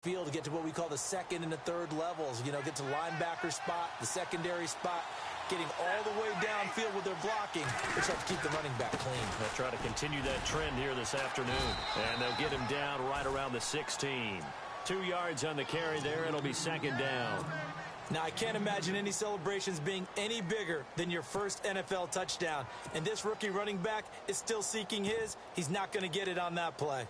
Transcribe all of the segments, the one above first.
field to get to what we call the second and the third levels. You know, get to linebacker spot, the secondary spot, getting all the way downfield with their blocking, which helps keep the running back clean. They'll try to continue that trend here this afternoon. And they'll get him down right around the 16. 2 yards on the carry there. It'll be second down. Now, I can't imagine any celebrations being any bigger than your first NFL touchdown. And this rookie running back is still seeking his. He's not going to get it on that play.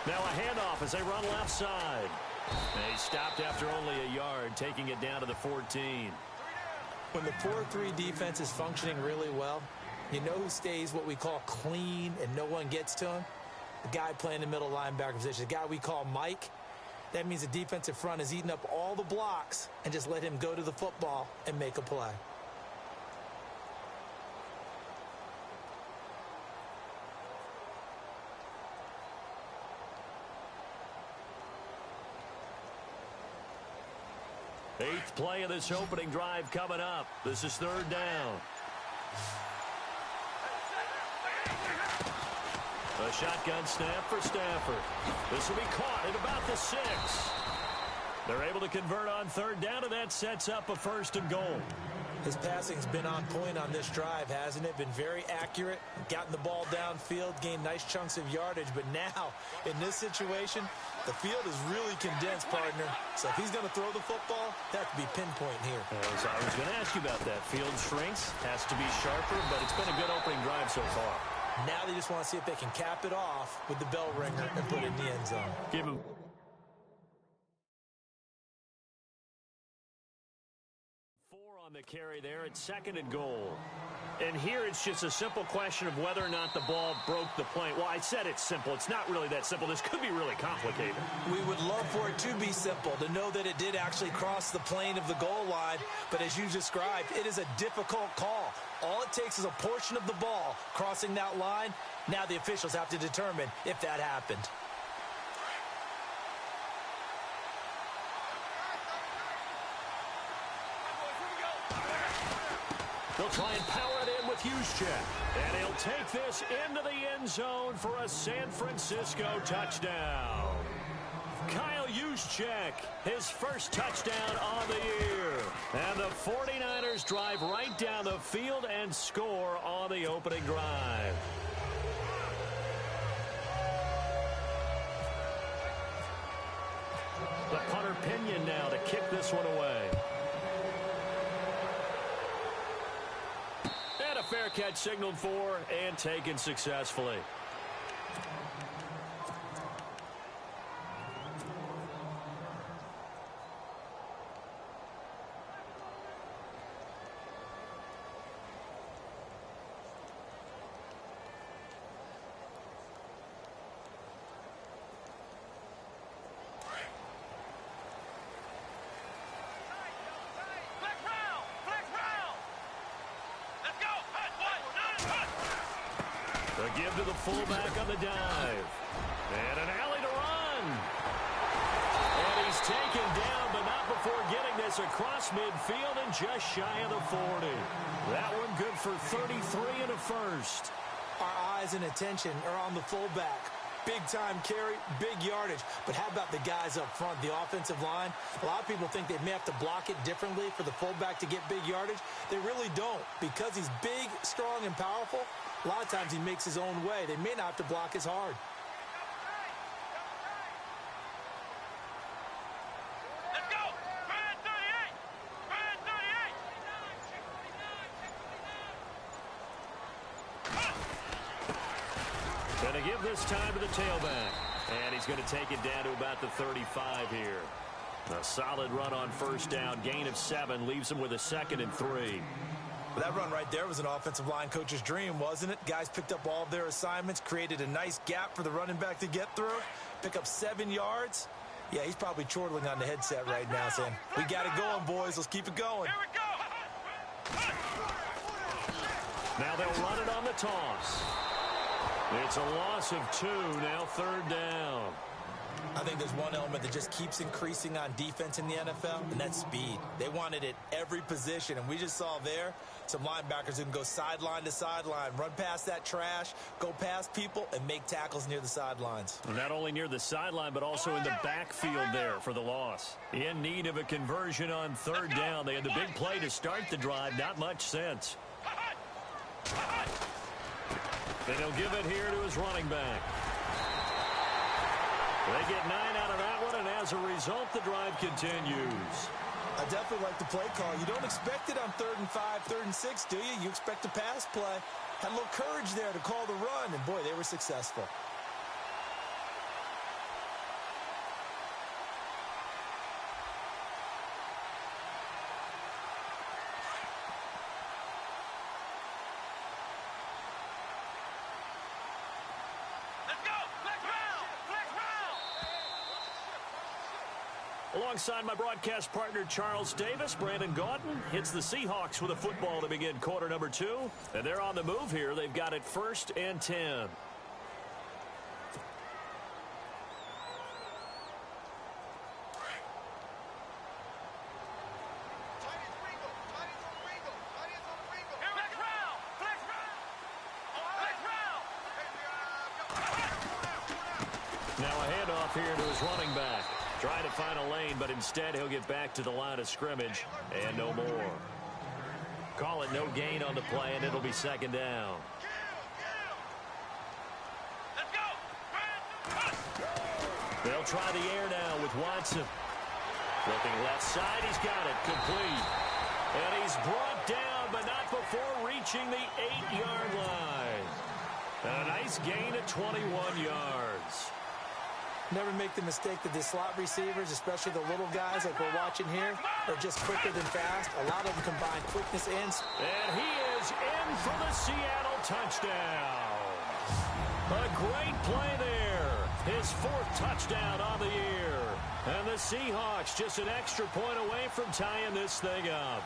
Now a handoff as they run left side. They stopped after only a yard, taking it down to the 14. When the 4-3 defense is functioning really well, you know who stays what we call clean and no one gets to him? The guy playing the middle linebacker position, the guy we call Mike. That means the defensive front is eating up all the blocks and just let him go to the football and make a play. Eighth play of this opening drive coming up. This is third down. A shotgun snap for Stafford. This will be caught at about the 6. They're able to convert on third down, and that sets up a 1st and goal. His passing's been on point on this drive, hasn't it? Been very accurate, gotten the ball downfield, gained nice chunks of yardage. But now, in this situation, the field is really condensed, partner. So if he's going to throw the football, that could be pinpoint here. As I was going to ask you about that. Field shrinks, has to be sharper, but it's been a good opening drive so far. Now they just want to see if they can cap it off with the bell ringer and put it in the end zone. Give him. On the carry there, it's 2nd and goal. And here it's just a simple question of whether or not the ball broke the plane. Well, I said it's simple. It's not really that simple. This could be really complicated. We would love for it to be simple, to know that it did actually cross the plane of the goal line. But as you described, it is a difficult call. All it takes is a portion of the ball crossing that line. Now the officials have to determine if that happened. They'll try and power it in with Juszczyk. And he'll take this into the end zone for a San Francisco touchdown. Kyle Juszczyk, his first touchdown on the year. And the 49ers drive right down the field and score on the opening drive. The punter Pinion now to kick this one away. Fair catch signaled for and taken successfully. The give to the fullback on the dive. And an alley to run. And he's taken down, but not before getting this across midfield and just shy of the 40. That one good for 33 and a 1st. Our eyes and attention are on the fullback. Big-time carry, big yardage. But how about the guys up front, the offensive line? A lot of people think they may have to block it differently for the fullback to get big yardage. They really don't. Because he's big, strong, and powerful, a lot of times he makes his own way. They may not have to block as hard. Let's go! Brad 38! Brad 38! Going to give this time to the tailback. And he's going to take it down to about the 35 here. A solid run on 1st down. Gain of 7 leaves him with a 2nd and 3. That run right there was an offensive line coach's dream, wasn't it? Guys picked up all of their assignments, created a nice gap for the running back to get through, pick up 7 yards. Yeah, he's probably chortling on the headset right now saying, we got it going, boys. Let's keep it going. Here we go! Now they'll run it on the toss. It's a loss of 2, now 3rd down. I think there's one element that just keeps increasing on defense in the NFL, and that's speed. They want it at every position, and we just saw there some linebackers who can go sideline to sideline, run past that trash, go past people, and make tackles near the sidelines. Well, not only near the sideline, but also in the backfield there for the loss. In need of a conversion on third down. They had the big play to start the drive. Not much sense. Then he'll give it here to his running back. They get 9 out of that one, and as a result, the drive continues. I definitely like the play call. You don't expect it on 3rd and 5, 3rd and 6, do you? You expect a pass play. Had a little courage there to call the run, and boy, they were successful. Alongside my broadcast partner, Charles Davis, Brandon Gaudin hits the Seahawks with a football to begin quarter number 2. And they're on the move here. They've got it 1st and 10. Now a handoff here to his running back. Trying to find a lane, but instead he'll get back to the line of scrimmage and no more. Call it no gain on the play, and it'll be 2nd down. They'll try the air now with Watson. Flipping left side, he's got it, complete. And he's brought down, but not before reaching the 8-yard line. And a nice gain of 21 yards. Never make the mistake that the slot receivers, especially the little guys like we're watching here, are just quicker than fast. A lot of them combine quickness and... And he is in for the Seattle touchdown. A great play there. His 4th touchdown on the year. And the Seahawks just an extra point away from tying this thing up.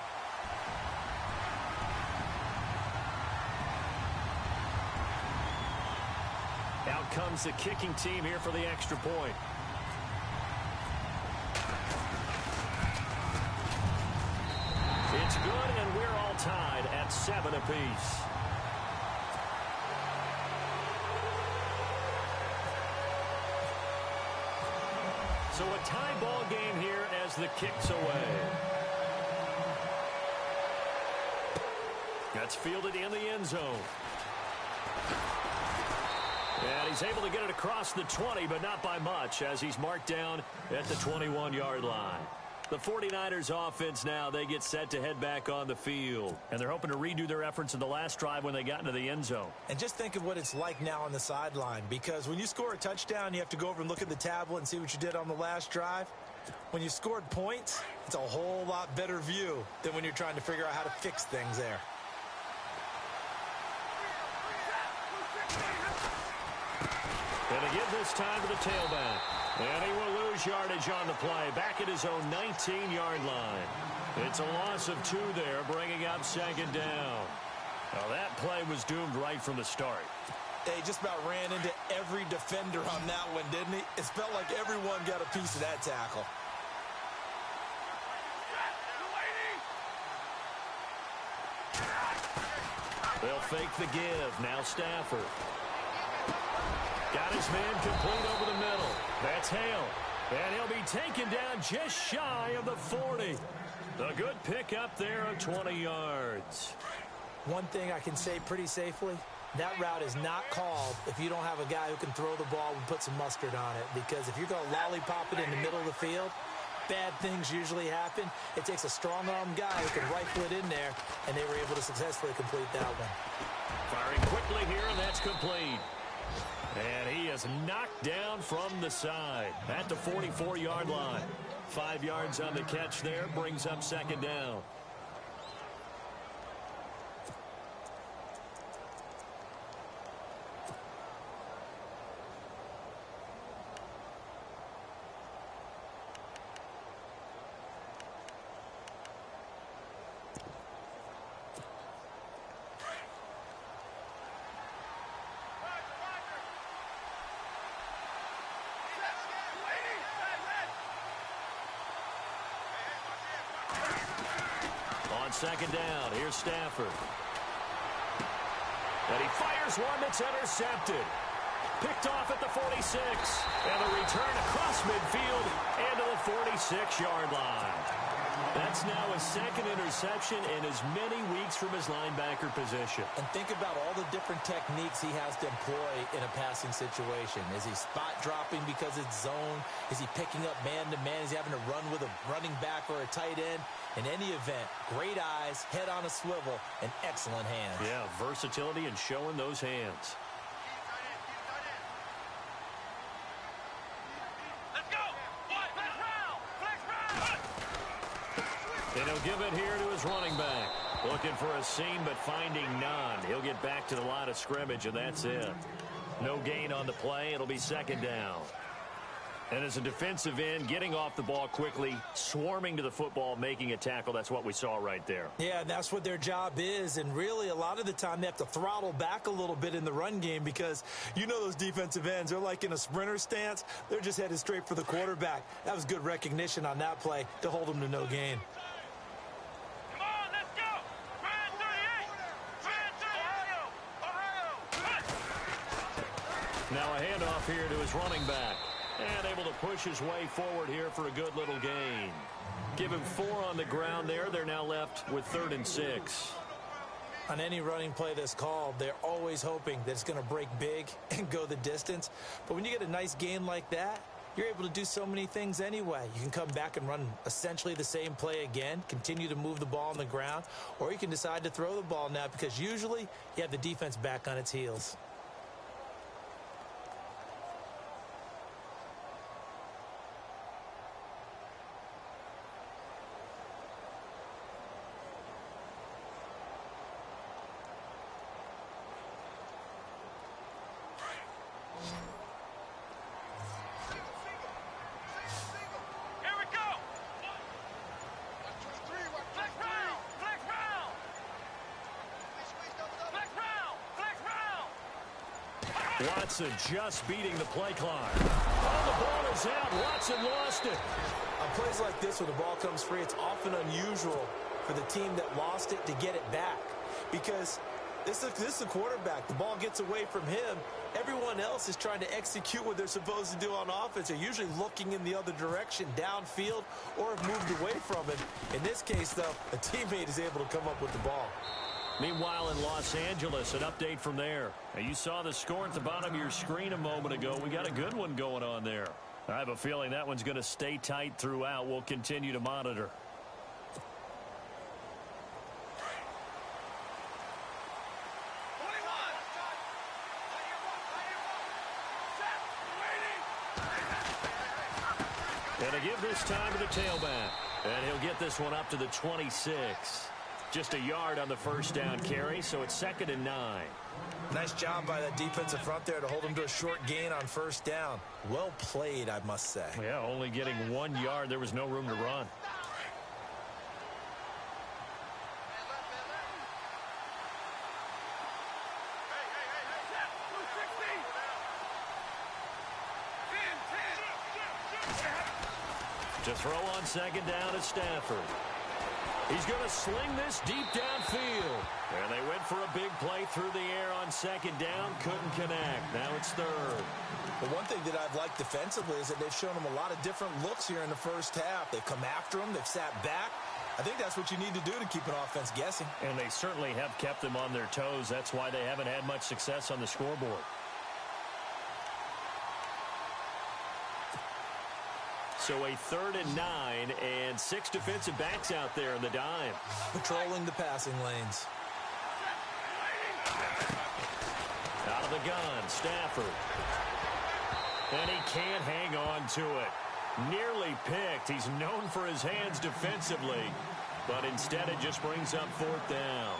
Out comes the kicking team here for the extra point. It's good, and we're all tied at 7 apiece. So a tie ball game here as the kick's away. That's fielded in the end zone. And he's able to get it across the 20, but not by much, as he's marked down at the 21-yard line. The 49ers offense now, they get set to head back on the field. And they're hoping to redo their efforts in the last drive when they got into the end zone. And just think of what it's like now on the sideline, because when you score a touchdown, you have to go over and look at the tablet and see what you did on the last drive. When you scored points, it's a whole lot better view than when you're trying to figure out how to fix things there. And to give this time to the tailback. And he will lose yardage on the play, back at his own 19-yard line. It's a loss of 2 there, bringing up 2nd down. Now that play was doomed right from the start. They just about ran into every defender on that one, didn't he? It felt like everyone got a piece of that tackle. They'll fake the give. Now Stafford. Got his man complete over the middle. That's Hale. And he'll be taken down just shy of the 40. A good pickup there of 20 yards. One thing I can say pretty safely, that route is not called if you don't have a guy who can throw the ball and put some mustard on it. Because if you're going to lollipop it in the middle of the field, bad things usually happen. It takes a strong-arm guy who can rifle it in there, and they were able to successfully complete that one. Firing quickly here, and that's complete. And he is knocked down from the side at the 44-yard line. 5 yards on the catch there, brings up 2nd down. second down. Here's Stafford. And he fires one that's intercepted. Picked off at the 46. And a return across midfield into the 46-yard line. That's now his second interception in as many weeks from his linebacker position. And think about all the different techniques he has to employ in a passing situation. Is he spot dropping because it's zone? Is he picking up man-to-man? Is he having to run with a running back or a tight end? In any event, great eyes, head on a swivel, and excellent hands. Yeah, versatility and showing those hands. And he'll give it here to his running back. Looking for a seam, but finding none. He'll get back to the line of scrimmage, and that's it. No gain on the play. It'll be second down. And as a defensive end, getting off the ball quickly, swarming to the football, making a tackle, that's what we saw right there. Yeah, that's what their job is. And really, a lot of the time, they have to throttle back a little bit in the run game because you know those defensive ends, they're like in a sprinter stance. They're just headed straight for the quarterback. That was good recognition on that play to hold them to no gain. Now a handoff here to his running back. And able to push his way forward here for a good little gain. Give him 4 on the ground there. They're now left with 3rd and 6. On any running play that's called, they're always hoping that it's going to break big and go the distance. But when you get a nice gain like that, you're able to do so many things anyway. You can come back and run essentially the same play again, continue to move the ball on the ground, or you can decide to throw the ball now because usually you have the defense back on its heels. Watson just beating the play clock. Oh, the ball is out. Watson lost it. On plays like this where the ball comes free, it's often unusual for the team that lost it to get it back because this is a quarterback. The ball gets away from him. Everyone else is trying to execute what they're supposed to do on offense. They're usually looking in the other direction, downfield, or have moved away from him. In this case, though, a teammate is able to come up with the ball. Meanwhile, in Los Angeles, an update from there. Now, you saw the score at the bottom of your screen a moment ago. We got a good one going on there. I have a feeling that one's going to stay tight throughout. We'll continue to monitor. And to give this time to the tailback. And he'll get this one up to the 26. Just a yard on the first down carry, so it's 2nd and 9. Nice job by that defensive front there to hold him to a short gain on first down. Well played, I must say. Yeah, only getting 1 yard. There was no room to run. To throw on second down is Stafford. He's going to sling this deep downfield. And they went for a big play through the air on second down. Couldn't connect. Now it's 3rd. But one thing that I've liked defensively is that they've shown him a lot of different looks here in the first half. They've come after him. They've sat back. I think that's what you need to do to keep an offense guessing. And they certainly have kept them on their toes. That's why they haven't had much success on the scoreboard. So a 3rd and 9 and 6 defensive backs out there in the dime. Patrolling the passing lanes. Out of the gun, Stafford. And he can't hang on to it. Nearly picked. He's known for his hands defensively. But instead it just brings up 4th down.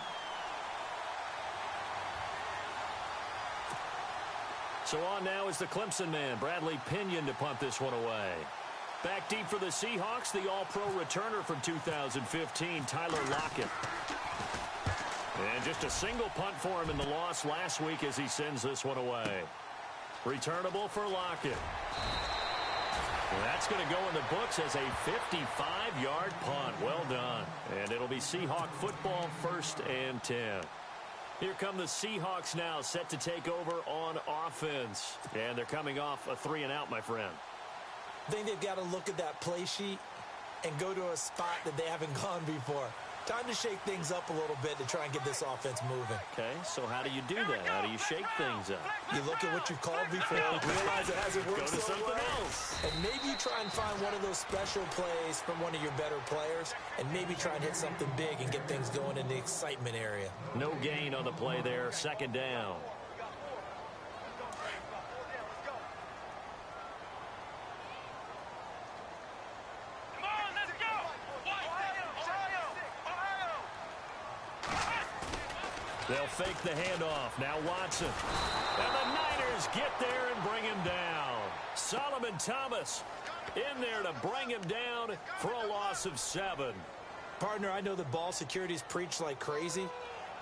So on now is the Clemson man, Bradley Pinion, to punt this one away. Back deep for the Seahawks, the all-pro returner from 2015, Tyler Lockett. And just a single punt for him in the loss last week as he sends this one away. Returnable for Lockett. That's going to go in the books as a 55-yard punt. Well done. And it'll be Seahawk football, 1st and 10. Here come the Seahawks now, set to take over on offense. And they're coming off a 3-and-out, my friend. I think they've got to look at that play sheet and go to a spot that they haven't gone before. Time to shake things up a little bit to try and get this offense moving. Okay, so how do you do that? How do you shake things up? You look at what you've called before, realize it hasn't worked Go to so something well, else. and maybe you try and find one of those special plays from one of your better players, and maybe try and hit something big and get things going in the excitement area. No gain on the play there, 2nd down. They'll fake the handoff. Now Watson. And the Niners get there and bring him down. Solomon Thomas in there to bring him down for a loss of 7. Partner, I know the ball security's preached like crazy,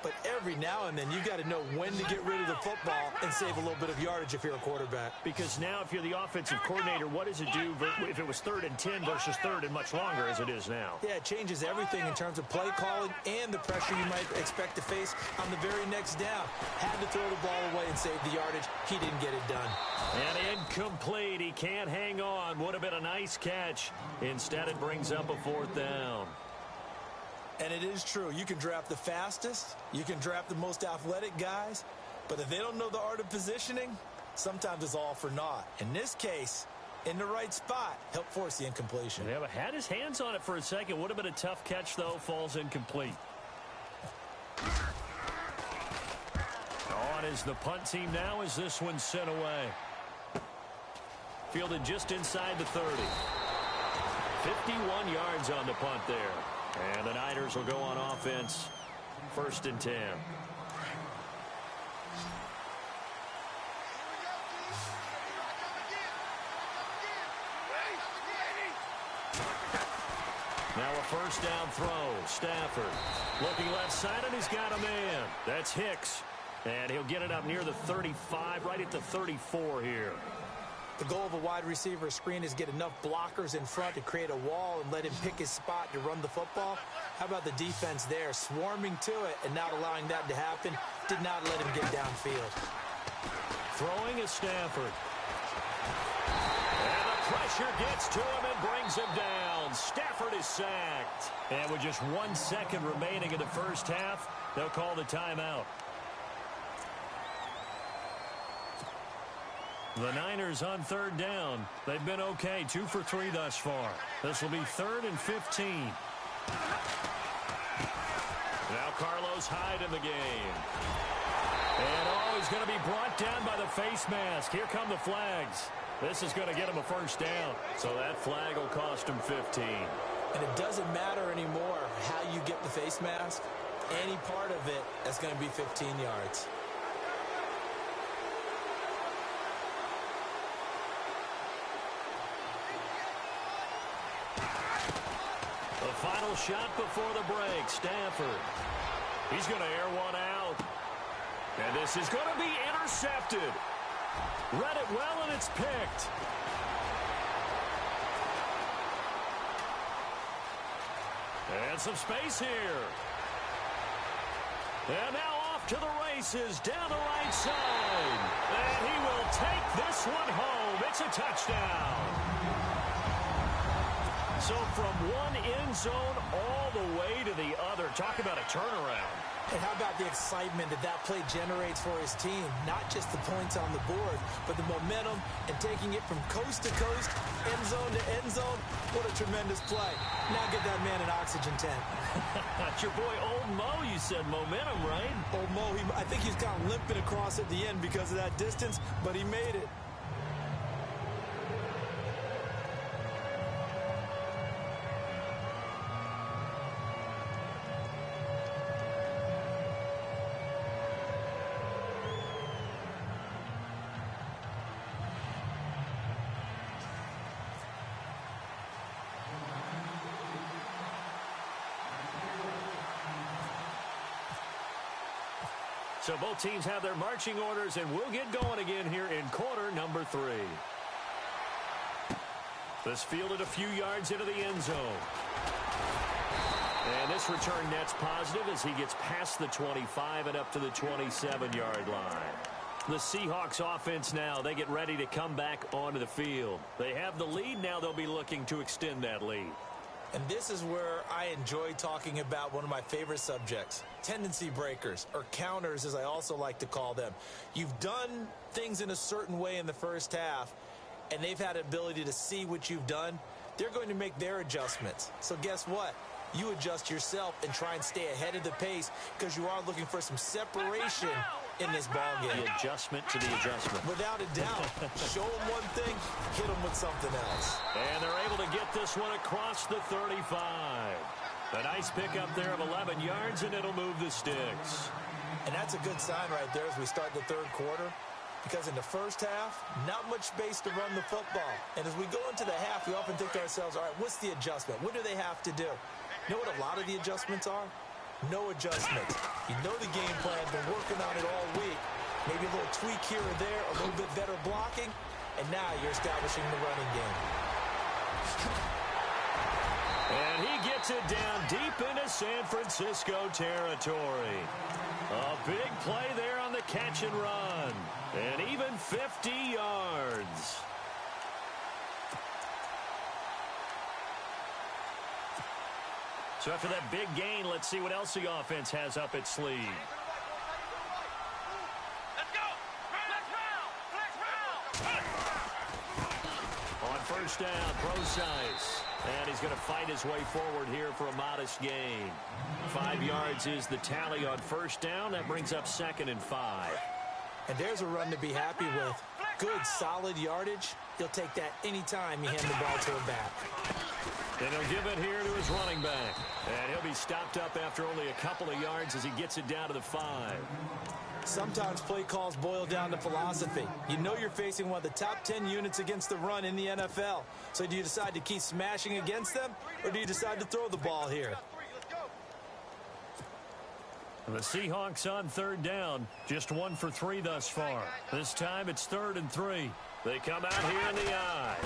but every now and then you got to know when to get rid of the football and save a little bit of yardage if you're a quarterback. Because now if you're the offensive coordinator, what does it do if it was 3rd and 10 versus 3rd and much longer as it is now? Yeah, it changes everything in terms of play calling and the pressure you might expect to face on the very next down. Had to throw the ball away and save the yardage. He didn't get it done. And incomplete. He can't hang on. Would have been a nice catch. Instead, it brings up a 4th down. And it is true. You can draft the fastest. You can draft the most athletic guys. But if they don't know the art of positioning, sometimes it's all for naught. In this case, in the right spot, helped force the incompletion. Yeah, but had his hands on it for a second. Would have been a tough catch, though. Falls incomplete. On is the punt team now as this one's sent away. Fielded just inside the 30. 51 yards on the punt there. And the Niners will go on offense, 1st and 10. Now a 1st down throw. Stafford looking left side, and he's got a man. That's Hicks. And he'll get it up near the 35, right at the 34 here. The goal of a wide receiver screen is get enough blockers in front to create a wall and let him pick his spot to run the football. How about the defense there, swarming to it and not allowing that to happen? Did not let him get downfield. Throwing is Stafford. And the pressure gets to him and brings him down. Stafford is sacked. And with just 1 second remaining in the 1st half, they'll call the timeout. The Niners on 3rd down. They've been okay, 2 for 3 thus far. This will be 3rd and 15. Now Carlos Hyde in the game. And he's going to be brought down by the face mask. Here come the flags. This is going to get him a 1st down. So that flag will cost him 15. And it doesn't matter anymore how you get the face mask. Any part of it, that's going to be 15 yards. The final shot before the break. Stafford. He's going to air one out. And this is going to be intercepted. Read it well, and it's picked. And some space here. And now off to the races down the right side. And he will take this one home. It's a touchdown. So from one end zone all the way to the other. Talk about a turnaround. And how about the excitement that play generates for his team? Not just the points on the board, but the momentum and taking it from coast to coast, end zone to end zone. What a tremendous play. Now get that man an oxygen tent. That's your boy Old Mo, you said. Momentum, right? Old Mo, I think he's kind of limping across at the end because of that distance, but he made it. So both teams have their marching orders, and we'll get going again here in quarter number 3. This fielded a few yards into the end zone. And this return net's positive as he gets past the 25 and up to the 27-yard line. The Seahawks offense now, they get ready to come back onto the field. They have the lead. Now they'll be looking to extend that lead. And this is where I enjoy talking about one of my favorite subjects, tendency breakers, or counters as I also like to call them. You've done things in a certain way in the first half, and they've had the ability to see what you've done. They're going to make their adjustments. So guess what? You adjust yourself and try and stay ahead of the pace because you are looking for some separation in this ball game. The adjustment to the adjustment. Without a doubt. Show them one thing, hit them with something else. And they're able to get this one across the 35. A nice pickup there of 11 yards, and it'll move the sticks. And that's a good sign right there as we start the third quarter. Because in the first half, not much space to run the football. And as we go into the half, we often think to ourselves, all right, what's the adjustment? What do they have to do? You know what a lot of the adjustments are? No adjustments. You know the game plan, been working on it all week. Maybe a little tweak here or there, a little bit better blocking, and now you're establishing the running game. And he gets it down deep into San Francisco territory. A big play there on the catch and run. And even 50 yards. So after that big gain, let's see what else the offense has up its sleeve. Let's go! On first down, Procise. And he's going to fight his way forward here for a modest gain. 5 yards is the tally on first down. That brings up 2nd and 5. And there's a run to be happy with. Good, solid yardage. He'll take that anytime you hand the ball to him back. And he'll give it here to his running back. And he'll be stopped up after only a couple of yards as he gets it down to the 5. Sometimes play calls boil down to philosophy. You know you're facing one of the top 10 units against the run in the NFL. So do you decide to keep smashing against them, or do you decide to throw the ball here? The Seahawks on third down, just 1 for 3 thus far. This time it's 3rd and 3. They come out here in the eye.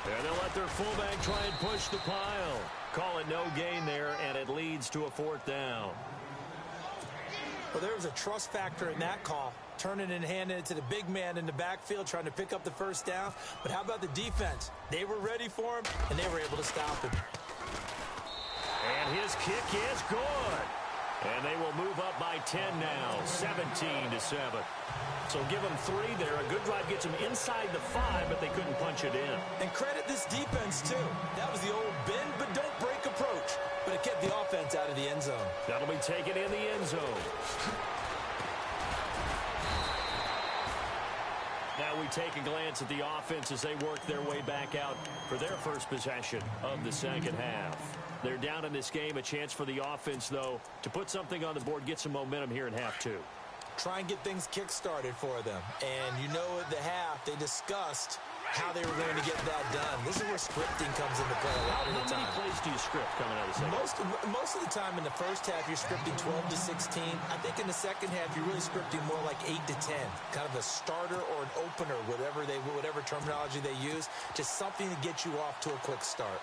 And they'll let their fullback try and push the pile. Call it no gain there, and it leads to a 4th down. Well, there was a trust factor in that call. Turning and handing it to the big man in the backfield, trying to pick up the first down. But how about the defense? They were ready for him, and they were able to stop him. And his kick is good. And they will move up by 10 now, 17-7. So give them 3 there. A good drive gets them inside the 5, but they couldn't punch it in. And credit this defense, too. That was the old bend but don't break approach. But it kept the offense out of the end zone. That'll be taken in the end zone. Now we take a glance at the offense as they work their way back out for their first possession of the second half. They're down in this game. A chance for the offense, though, to put something on the board, get some momentum here in half 2. Try and get things kick-started for them. And you know at the half, they discussed how they were going to get that done. This is where scripting comes into play a lot of the time. How many plays do you script coming out of the second? Most of the time in the first half, you're scripting 12 to 16. I think in the second half, you're really scripting more like 8 to 10. Kind of a starter or an opener, whatever terminology they use. Just something to get you off to a quick start.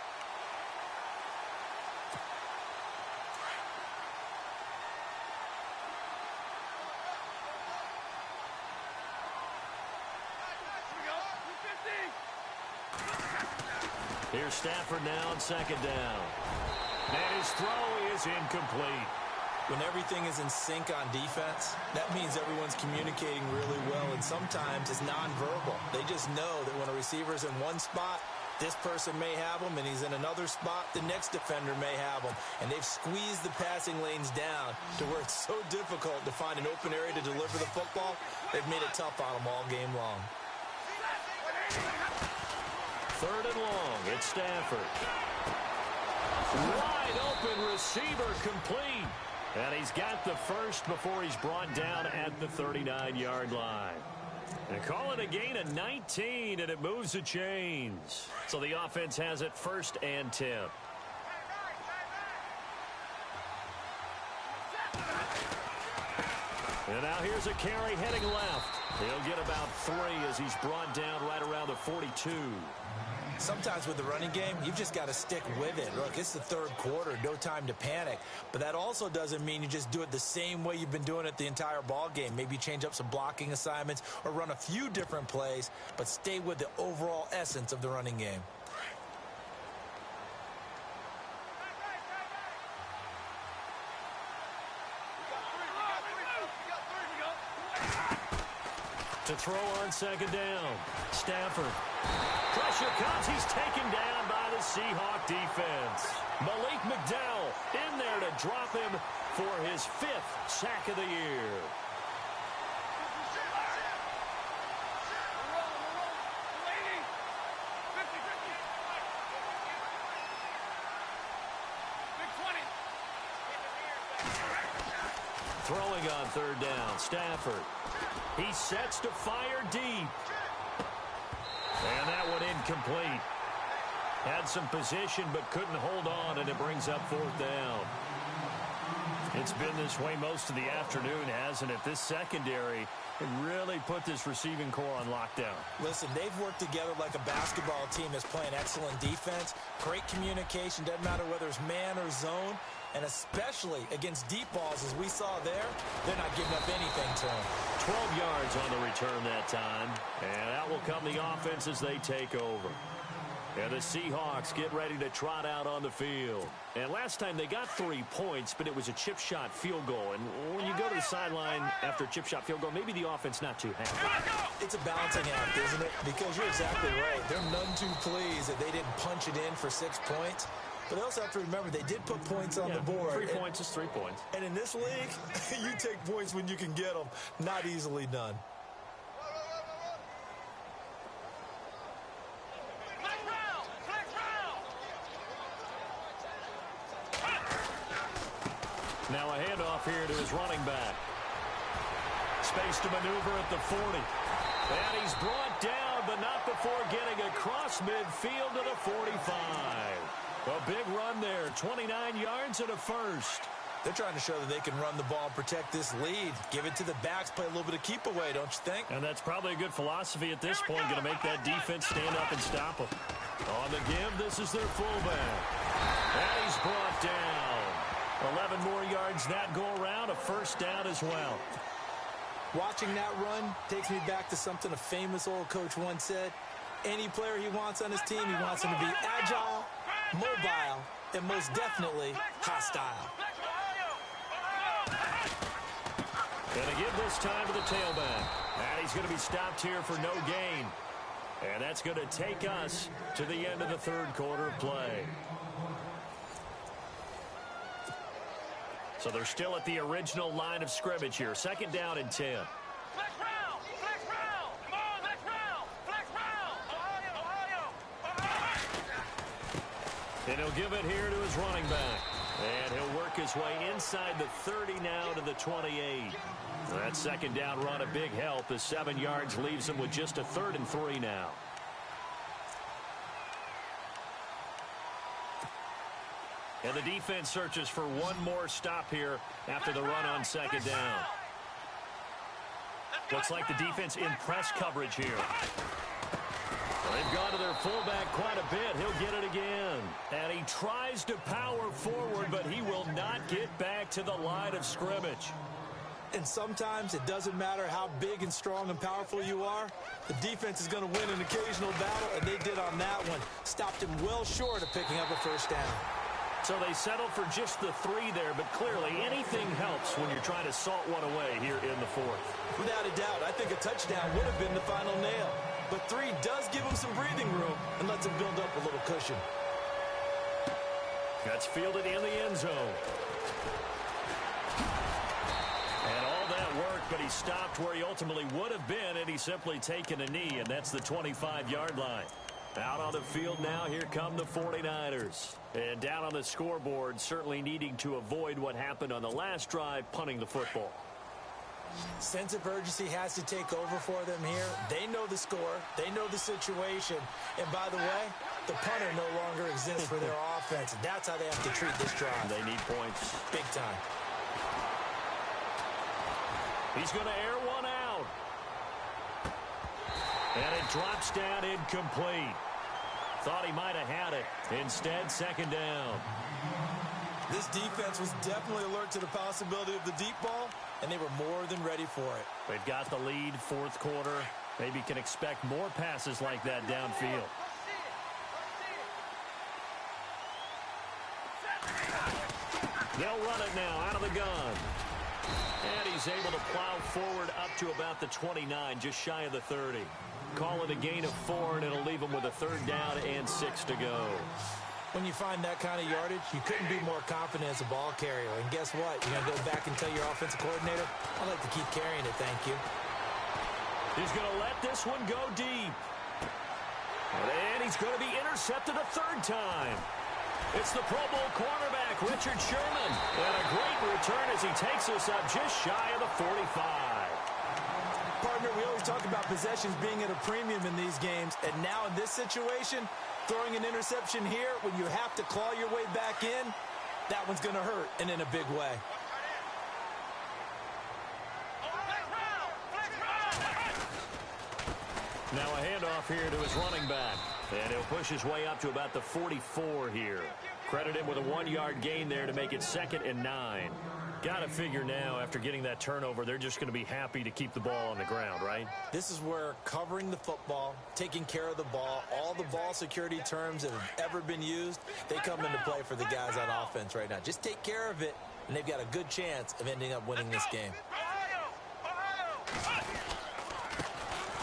Here's Stafford now on second down. And his throw is incomplete. When everything is in sync on defense, that means everyone's communicating really well, and sometimes it's nonverbal. They just know that when a receiver's in one spot, this person may have him, and he's in another spot, the next defender may have him. And they've squeezed the passing lanes down to where it's so difficult to find an open area to deliver the football. They've made it tough on them all game long. 3rd and long. It's Stafford. Wide open receiver complete. And he's got the first before he's brought down at the 39-yard line. And call it a gain of 19, and it moves the chains. So the offense has it 1st and 10. And now here's a carry heading left. He'll get about 3 as he's brought down right around the 42. Sometimes with the running game, you've just got to stick with it. Look, it's the third quarter, no time to panic. But that also doesn't mean you just do it the same way you've been doing it the entire ball game. Maybe change up some blocking assignments or run a few different plays, but stay with the overall essence of the running game. To throw on second down, Stafford. Pressure comes. He's taken down by the Seahawk defense. Malik McDowell in there to drop him for his 5th sack of the year. Throwing on third down, Stafford. He sets to fire deep. And that one incomplete. Had some position but couldn't hold on, and it brings up 4th down. It's been this way most of the afternoon, hasn't it? This secondary really put this receiving core on lockdown. Listen, they've worked together like a basketball team that's playing excellent defense. Great communication, doesn't matter whether it's man or zone. And especially against deep balls, as we saw there, they're not giving up anything to him. 12 yards on the return that time. And out will come the offense as they take over. And the Seahawks get ready to trot out on the field. And last time they got 3 points, but it was a chip shot field goal. And when you go to the sideline after a chip shot field goal, maybe the offense not too happy. It's a balancing act, isn't it? Because you're exactly right. They're none too pleased that they didn't punch it in for 6 points. But they also have to remember they did put points on the board. 3 points is 3 points. And in this league, you take points when you can get them. Not easily done. Now a handoff here to his running back. Space to maneuver at the 40. And he's brought down, but not before getting across midfield to the 45. A big run there, 29 yards and a first. They're trying to show that they can run the ball and protect this lead. Give it to the backs, play a little bit of keep away, don't you think? And that's probably a good philosophy at this point, going to make that defense stand up and stop them. On the give, this is their fullback. And he's brought down. 11 more yards that go around, a first down as well. Watching that run takes me back to something a famous old coach once said. Any player he wants on his team, he wants him to be agile, mobile, and most definitely hostile. And a give this time to the tailback. And he's going to be stopped here for no gain. And that's going to take us to the end of the third quarter of play. So they're still at the original line of scrimmage here. Second down and 10. Flex round! Flex round! Come on, flex round! Flex round! Ohio! And he'll give it here to his running back. And he'll work his way inside the 30 now to the 28. That second down run a big help. The 7 yards leaves him with just a 3rd and 3 now. And the defense searches for one more stop here after the run on second down. Looks like the defense in press coverage here. They've gone to their fullback quite a bit. He'll get it again. And he tries to power forward, but he will not get back to the line of scrimmage. And sometimes it doesn't matter how big and strong and powerful you are. The defense is going to win an occasional battle, and they did on that one. Stopped him well short of picking up a first down. So they settled for just the 3 there, but clearly anything helps when you're trying to salt one away here in the 4th. Without a doubt, I think a touchdown would have been the final nail. But 3 does give him some breathing room and lets him build up a little cushion. That's fielded in the end zone. And all that work, but he stopped where he ultimately would have been had he simply taken a knee, and that's the 25-yard line. Out on the field now, here come the 49ers. And down on the scoreboard, certainly needing to avoid what happened on the last drive, punting the football. Sense of urgency has to take over for them here. They know the score. They know the situation. And by the way, the punter no longer exists for their offense. That's how they have to treat this drive. They need points. Big time. He's going to air one out. And it drops down incomplete. Thought he might have had it. Instead, second down. This defense was definitely alert to the possibility of the deep ball, and they were more than ready for it. They've got the lead, fourth quarter. Maybe can expect more passes like that downfield. They'll run it now out of the gun. And he's able to plow forward up to about the 29, just shy of the 30. Call it a gain of 4, and it'll leave him with a third down and 6 to go. When you find that kind of yardage, you couldn't be more confident as a ball carrier. And guess what? You're going to go back and tell your offensive coordinator, I'd like to keep carrying it, thank you. He's going to let this one go deep. And he's going to be intercepted a third time. It's the Pro Bowl cornerback, Richard Sherman. And a great return as he takes us up just shy of the 45. Partner, we always talk about possessions being at a premium in these games. And now in this situation, throwing an interception here when you have to claw your way back in, that one's going to hurt, and in a big way. Now a handoff here to his running back. And he'll push his way up to about the 44 here. Credit him with a 1-yard gain there to make it 2nd and 9. Got to figure now, after getting that turnover, they're just going to be happy to keep the ball on the ground, right? This is where covering the football, taking care of the ball, all the ball security terms that have ever been used, they come into play for the guys on offense right now. Just take care of it, and they've got a good chance of ending up winning this game.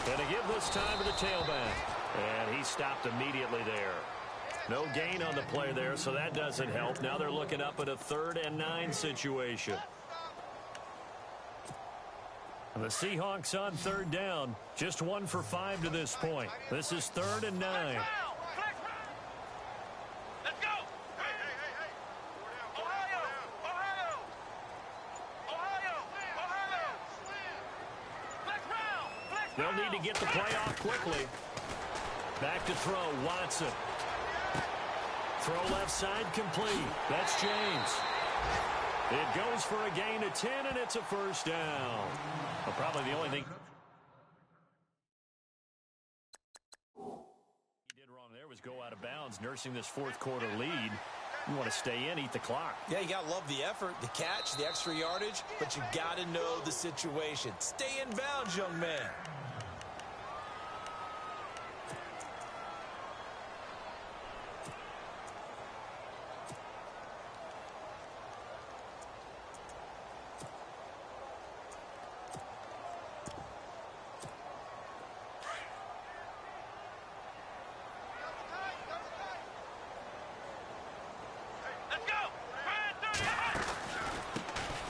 And to give this time to the tailback. And he stopped immediately there. No gain on the play there, so that doesn't help. Now they're looking up at a 3rd and 9 situation. And the Seahawks on 3rd down. Just 1 for 5 to this point. This is 3rd and 9. Let's go! They'll need to get the play off quickly. Back to throw, Watson. Throw left side complete. That's James. It goes for a gain of 10, and it's a first down. Well, probably the only thing he did wrong there was go out of bounds, nursing this fourth quarter lead. You want to stay in, eat the clock. Yeah, you got to love the effort, the catch, the extra yardage, but you got to know the situation. Stay in bounds, young man.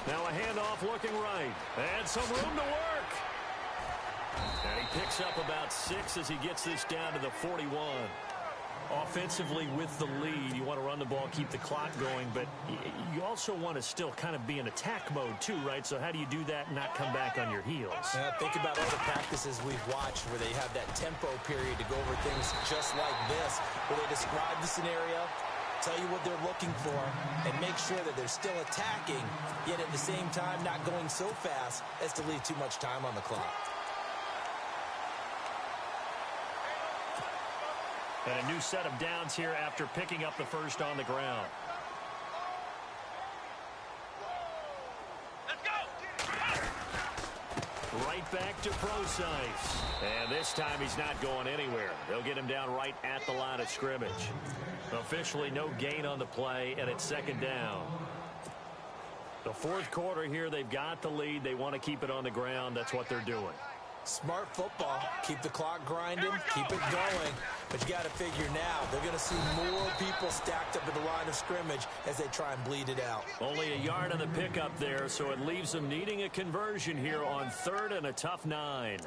Now a handoff looking right. And some room to work. And he picks up about 6 as he gets this down to the 41. Offensively with the lead, you want to run the ball, keep the clock going, but you also want to still kind of be in attack mode too, right? So how do you do that and not come back on your heels? Yeah, think about all the practices we've watched where they have that tempo period to go over things just like this, where they describe the scenario, tell you what they're looking for, and make sure that they're still attacking, yet at the same time not going so fast as to leave too much time on the clock. And a new set of downs here after picking up the first on the ground. Let's go! Right back to Procise. And this time he's not going anywhere. They'll get him down right at the line of scrimmage. Officially no gain on the play, and it's second down. The fourth quarter here, they've got the lead. They want to keep it on the ground. That's what they're doing. Smart football. Keep the clock grinding, keep it going. But you got to figure now, they're going to see more people stacked up at the line of scrimmage as they try and bleed it out. Only a yard on the pickup there, so it leaves them needing a conversion here on 3rd and a tough 9.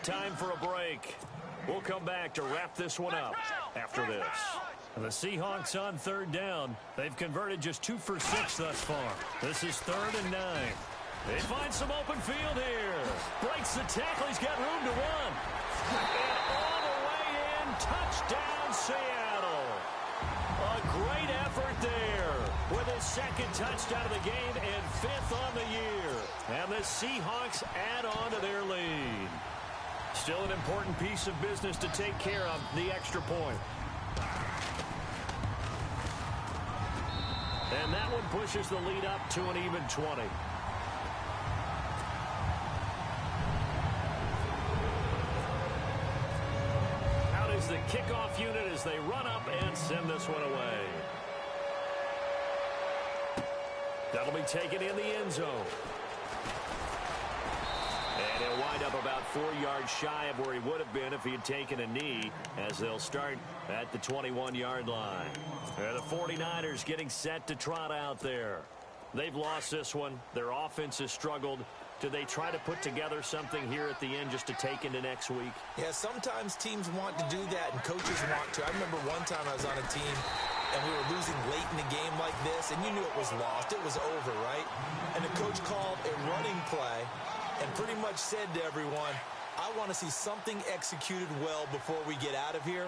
Time for a break. We'll come back to wrap this one up after this. The Seahawks on 3rd down. They've converted just 2 for 6 thus far. This is 3rd and 9. They find some open field here. Breaks the tackle. He's got room to run. And all the way in. Touchdown, Seattle. great effort there with his second touchdown of the game and 5th on the year. And the Seahawks add on to their lead. Still an important piece of business to take care of, the extra point. And that one pushes the lead up to an even 20. Out is the kickoff unit as they run up and send this one away. That'll be taken in the end zone. And he'll wind up about 4 yards shy of where he would have been if he had taken a knee, as they'll start at the 21-yard line. The 49ers getting set to trot out there. They've lost this one. Their offense has struggled. Do they try to put together something here at the end just to take into next week? Yeah, sometimes teams want to do that and coaches want to. I remember one time I was on a team and we were losing late in the game like this, and you knew it was lost. It was over, right? And the coach called a running play and pretty much said to everyone, I want to see something executed well before we get out of here.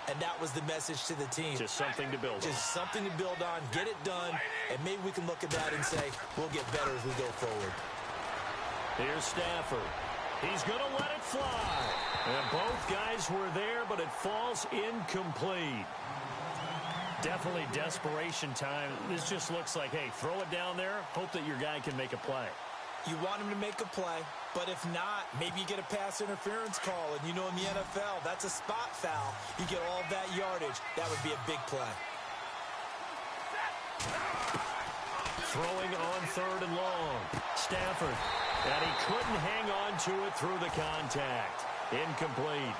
And that was the message to the team. Just something to build on. Just something to build on, get it done, and maybe we can look at that and say, we'll get better as we go forward. Here's Stafford. He's going to let it fly. And both guys were there, but it falls incomplete. Definitely desperation time. This just looks like, hey, throw it down there, hope that your guy can make a play. You want him to make a play, but if not, maybe you get a pass interference call. And you know in the NFL, that's a spot foul. You get all that yardage. That would be a big play. Throwing on 3rd and long. Stafford. And he couldn't hang on to it through the contact. Incomplete.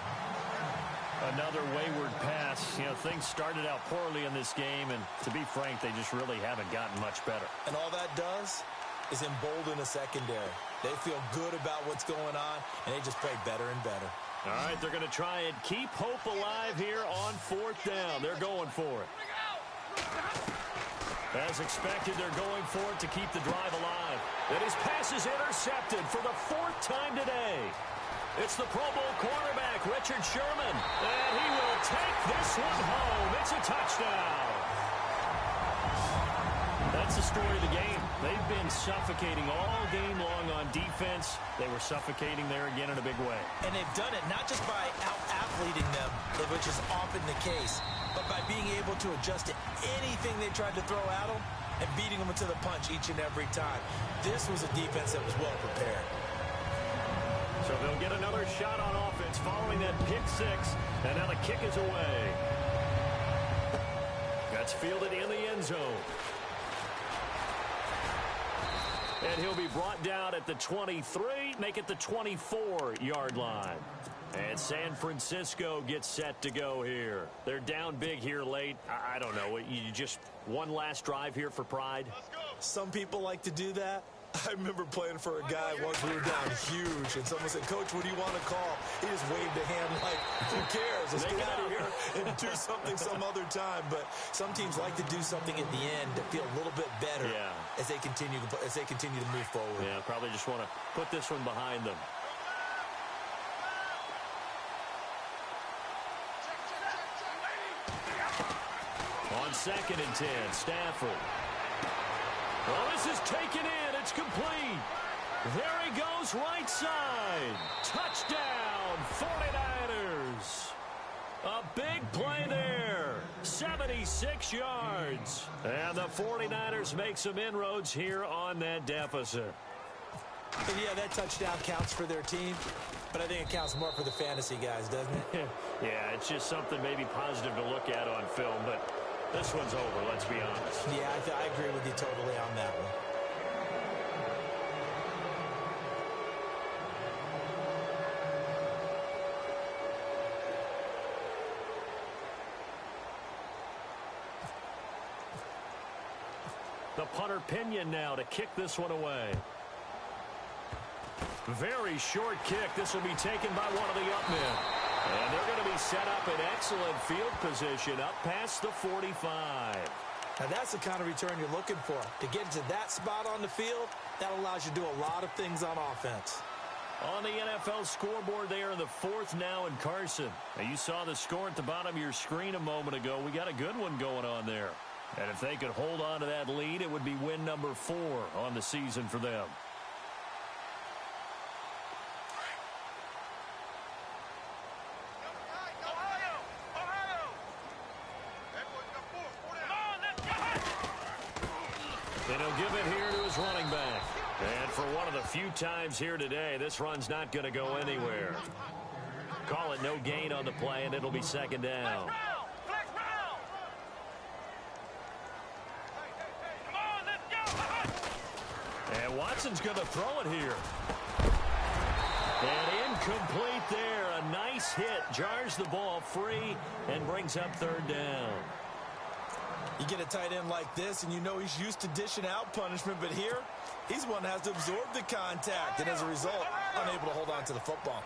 Another wayward pass. You know, things started out poorly in this game, and to be frank, they just really haven't gotten much better. And all that does is embolden a secondary. They feel good about what's going on, and they just play better and better. All right, they're going to try and keep hope alive here on 4th down. They're going for it. As expected, they're going for it to keep the drive alive. And his pass is intercepted for the 4th time today. It's the Pro Bowl quarterback, Richard Sherman. And he will take this one home. It's a touchdown. That's the story of the game. They've been suffocating all game long on defense. They were suffocating there again in a big way. And they've done it not just by out-athleting them, which is often the case, but by being able to adjust to anything they tried to throw at them and beating them to the punch each and every time. This was a defense that was well prepared. So they'll get another shot on offense following that pick 6, and now the kick is away. That's fielded in the end zone. And he'll be brought down at the 23, make it the 24-yard line. And San Francisco gets set to go here. They're down big here late. I don't know. You just one last drive here for pride? Some people like to do that. I remember playing for a guy once we were down huge, and someone said, Coach, what do you want to call? He just waved a hand like, who cares? Let's get out of here and do something some other time. But some teams like to do something at the end to feel a little bit better as they continue to move forward. Yeah, probably just want to put this one behind them. On 2nd and 10, Stafford. Well, this is taken in. It's complete. There he goes, right side. Touchdown, 49ers. A big play there. 76 yards. And the 49ers make some inroads here on that deficit. And yeah, that touchdown counts for their team, but I think it counts more for the fantasy guys, doesn't it? Yeah, it's just something maybe positive to look at on film, but this one's over, let's be honest. Yeah, I agree with you totally on that one. The punter Pinion now to kick this one away. Very short kick. This will be taken by one of the up men. And they're going to be set up in excellent field position up past the 45. Now that's the kind of return you're looking for. To get to that spot on the field, that allows you to do a lot of things on offense. On the NFL scoreboard there in the fourth now in Carson. Now you saw the score at the bottom of your screen a moment ago. We got a good one going on there. And if they could hold on to that lead, it would be win number 4 on the season for them. And he'll give it here to his running back. And for one of the few times here today, this run's not going to go anywhere. Call it no gain on the play, and it'll be second down. And Watson's going to throw it here. And incomplete there. A nice hit. Jars the ball free and brings up third down. You get a tight end like this, and you know he's used to dishing out punishment, but here, he's one that has to absorb the contact, and as a result, unable to hold on to the football.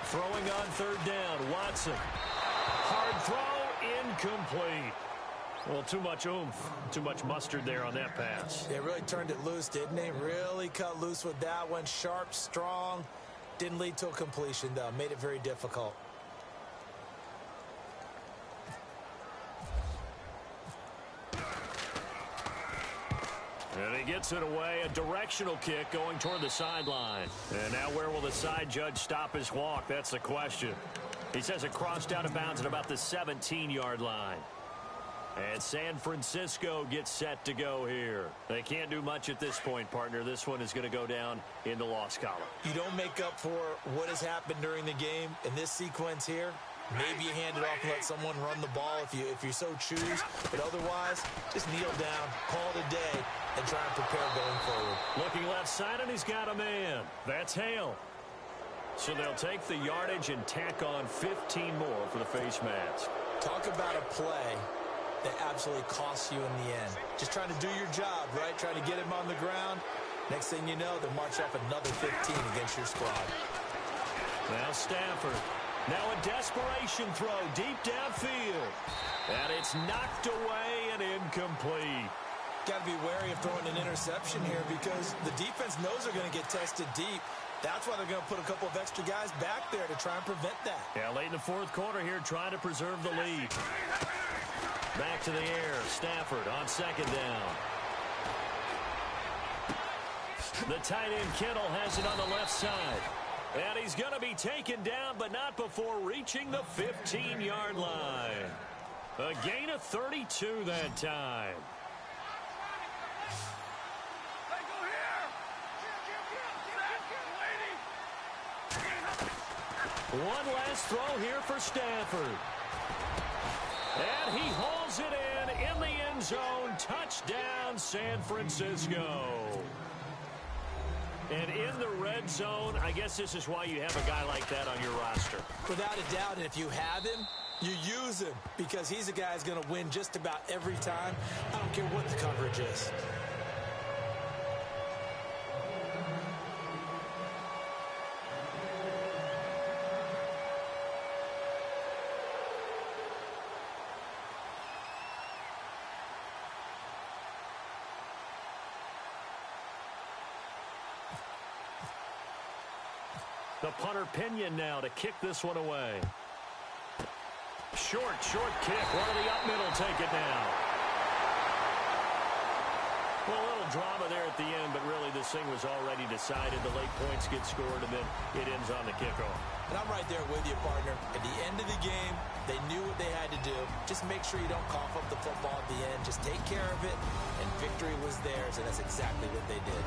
Throwing on third down, Watson. Hard throw, incomplete. Well, too much oomph, too much mustard there on that pass. They really turned it loose, didn't they? Really cut loose with that one. Sharp, strong. Didn't lead to a completion, though. Made it very difficult. And he gets it away. A directional kick going toward the sideline. And now where will the side judge stop his walk? That's the question. He says it crossed out of bounds at about the 17-yard line. And San Francisco gets set to go here. They can't do much at this point, partner. This one is going to go down in the loss column. You don't make up for what has happened during the game in this sequence here. Maybe you hand it off and let someone run the ball if you so choose. But otherwise, just kneel down, call it a day, and try and prepare going forward. Looking left side, and he's got a man. That's Hale. So they'll take the yardage and tack on 15 more for the face mask. Talk about a play that absolutely costs you in the end. Just trying to do your job, right? Trying to get him on the ground. Next thing you know, they'll march off another 15 against your squad. Now Stafford. Now a desperation throw deep downfield. And it's knocked away and incomplete. Got to be wary of throwing an interception here because the defense knows they're going to get tested deep. That's why they're going to put a couple of extra guys back there to try and prevent that. Yeah, late in the fourth quarter here, trying to preserve the lead. Back to the air. Stafford on second down. The tight end Kittle has it on the left side. And he's going to be taken down, but not before reaching the 15-yard line. A gain of 32 that time. One last throw here for Stafford. And he hauls it in the end zone. Touchdown, San Francisco. And in the red zone, I guess this is why you have a guy like that on your roster. Without a doubt, and if you have him, you use him because he's a guy who's going to win just about every time. I don't care what the coverage is. The punter Pinion now to kick this one away. Short kick. One of the up middle take it now. Well, a little drama there at the end, but really this thing was already decided. The late points get scored, and then it ends on the kickoff. And I'm right there with you, partner. At the end of the game, they knew what they had to do. Just make sure you don't cough up the football at the end. Just take care of it, and victory was theirs, and that's exactly what they did.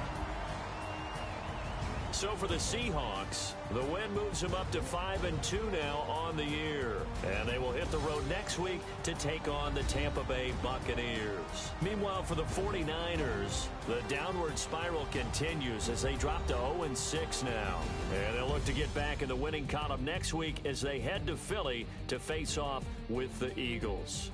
So for the Seahawks, the win moves them up to 5-2 now on the year. And they will hit the road next week to take on the Tampa Bay Buccaneers. Meanwhile, for the 49ers, the downward spiral continues as they drop to 0-6 now. And they'll look to get back in the winning column next week as they head to Philly to face off with the Eagles.